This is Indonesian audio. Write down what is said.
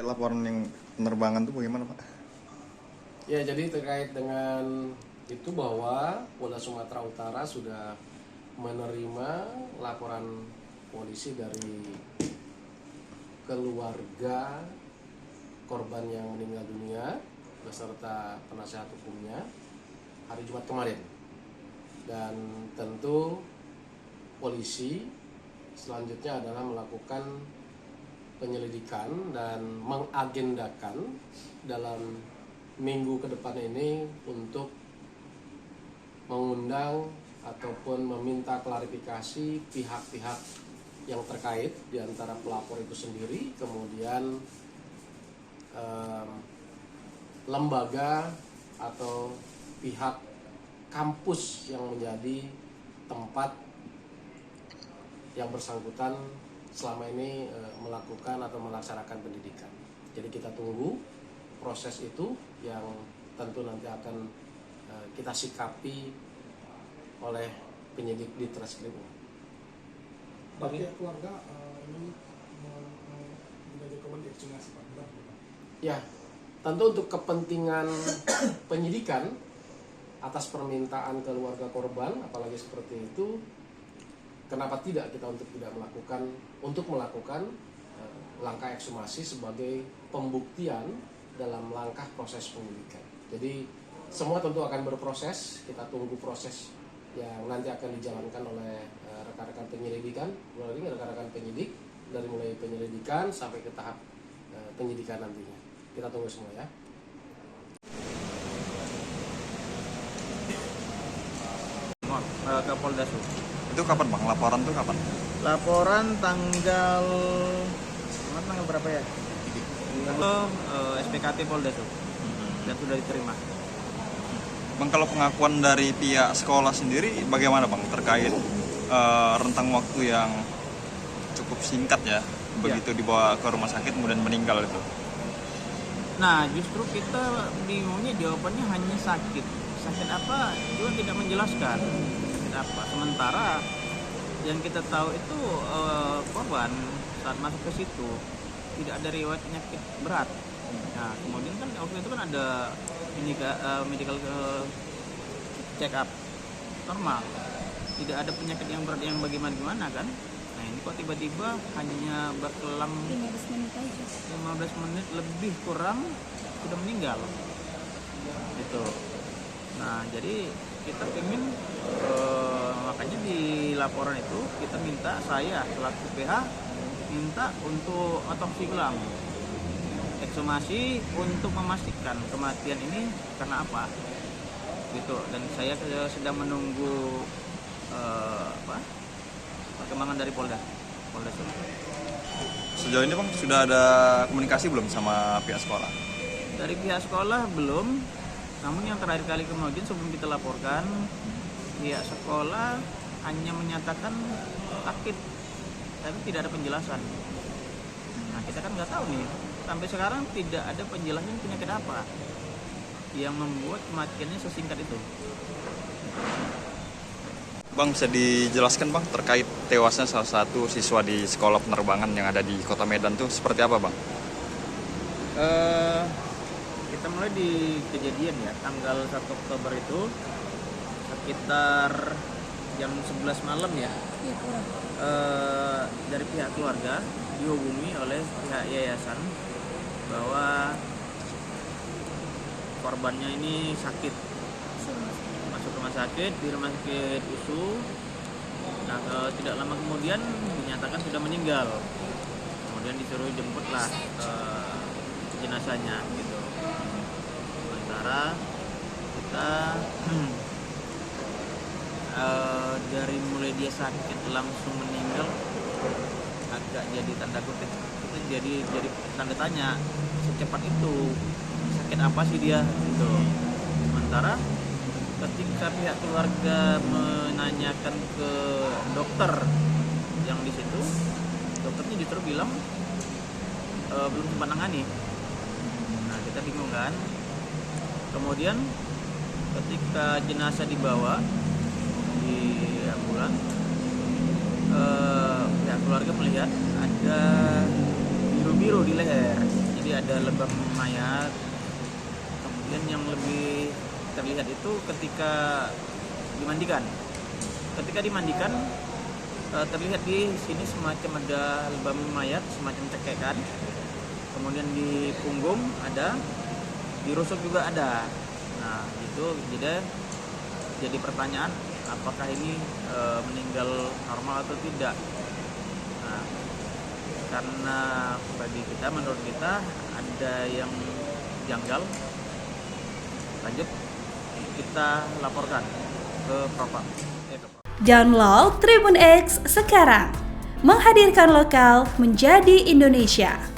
terkait laporan yang penerbangan itu bagaimana Pak? Ya, jadi terkait dengan itu bahwa Polda Sumatera Utara sudah menerima laporan polisi dari keluarga korban yang meninggal dunia beserta penasihat hukumnya hari Jumat kemarin. Dan tentu polisi selanjutnya adalah melakukan penyelidikan dan mengagendakan dalam minggu ke depan ini untuk mengundang ataupun meminta klarifikasi pihak-pihak yang terkait di antara pelapor itu sendiri, kemudian lembaga atau pihak kampus yang menjadi tempat yang bersangkutan selama ini melakukan atau melaksanakan pendidikan. Jadi kita tunggu proses itu yang tentu nanti akan kita sikapi oleh penyidik di Treskrim. Bagi keluarga ini menjadi ekshumasi Pak. Ya, tentu untuk kepentingan penyidikan atas permintaan keluarga korban, apalagi seperti itu, kenapa tidak kita tidak melakukan langkah ekshumasi sebagai pembuktian dalam langkah proses penyidikan. Jadi semua tentu akan berproses, kita tunggu proses yang nanti akan dijalankan oleh rekan-rekan penyelidikan, rekan-rekan penyidik dari mulai penyelidikan sampai ke tahap penyidikan nantinya. Kita tunggu semua ya. Ke Polda Su. Itu kapan Bang? Laporan tuh kapan? Laporan tanggal berapa ya? SPKT Polda Su. Dan sudah diterima. Bang, kalau pengakuan dari pihak sekolah sendiri bagaimana Bang terkait rentang waktu yang cukup singkat ya, begitu dibawa ke rumah sakit kemudian meninggal itu? Nah, justru kita bingungnya jawabannya hanya sakit. Sakit apa juga tidak menjelaskan. Sakit apa? Sementara yang kita tahu itu korban saat masuk ke situ tidak ada riwayat penyakit berat. Nah, kemudian kan waktu itu kan ada medical check up normal, tidak ada penyakit yang berat yang bagaimana kan. Nah, ini kok tiba-tiba hanya berkelang 15 menit lebih kurang sudah meninggal gitu. Nah, jadi kita ingin makanya di laporan itu kita minta, saya selaku PH minta untuk otopsi ulang, ekshumasi untuk memastikan kematian ini karena apa gitu. Dan saya sedang menunggu perkembangan dari Polda Sumatera. Sejauh ini Bang sudah ada komunikasi belum sama pihak sekolah? Dari pihak sekolah belum, namun yang terakhir kali kemudian sebelum kita laporkan, pihak sekolah hanya menyatakan sakit, tapi tidak ada penjelasan. Nah, kita kan nggak tahu nih, sampai sekarang tidak ada penjelasan penyakit apa yang membuat kematiannya sesingkat itu. Bang, bisa dijelaskan Bang terkait tewasnya salah satu siswa di sekolah penerbangan yang ada di Kota Medan tuh seperti apa Bang? Kita mulai di kejadian ya, tanggal 1 Oktober itu sekitar jam 11 malam ya. Dari pihak keluarga dihubungi oleh pihak yayasan bahwa korbannya ini sakit, masuk rumah sakit, di rumah sakit USU. Nah, tidak lama kemudian dinyatakan sudah meninggal. Kemudian disuruh jemputlah jenazahnya gitu. Sementara kita dari mulai dia sakit langsung meninggal agak jadi tanda kutip, kita jadi tanda tanya, secepat itu sakit apa sih dia gitu. Sementara ketika pihak keluarga menanyakan ke dokter yang di situ, dokternya justru bilang belum sempat nangani. Nah, kita bingung kan. Kemudian ketika jenazah dibawa di ambulan, pihak keluarga melihat ada biru-biru di leher. Jadi ada lebam mayat. Kemudian yang lebih terlihat itu ketika dimandikan. Ketika dimandikan terlihat di sini semacam ada lebam mayat, semacam cekekan. Kemudian di punggung ada, di rusuk juga ada. Nah, itu jadi pertanyaan apakah ini meninggal normal atau tidak. Nah, karena menurut kita ada yang janggal, lanjut kita laporkan ke Propam. Download Tribun X sekarang, menghadirkan lokal menjadi Indonesia.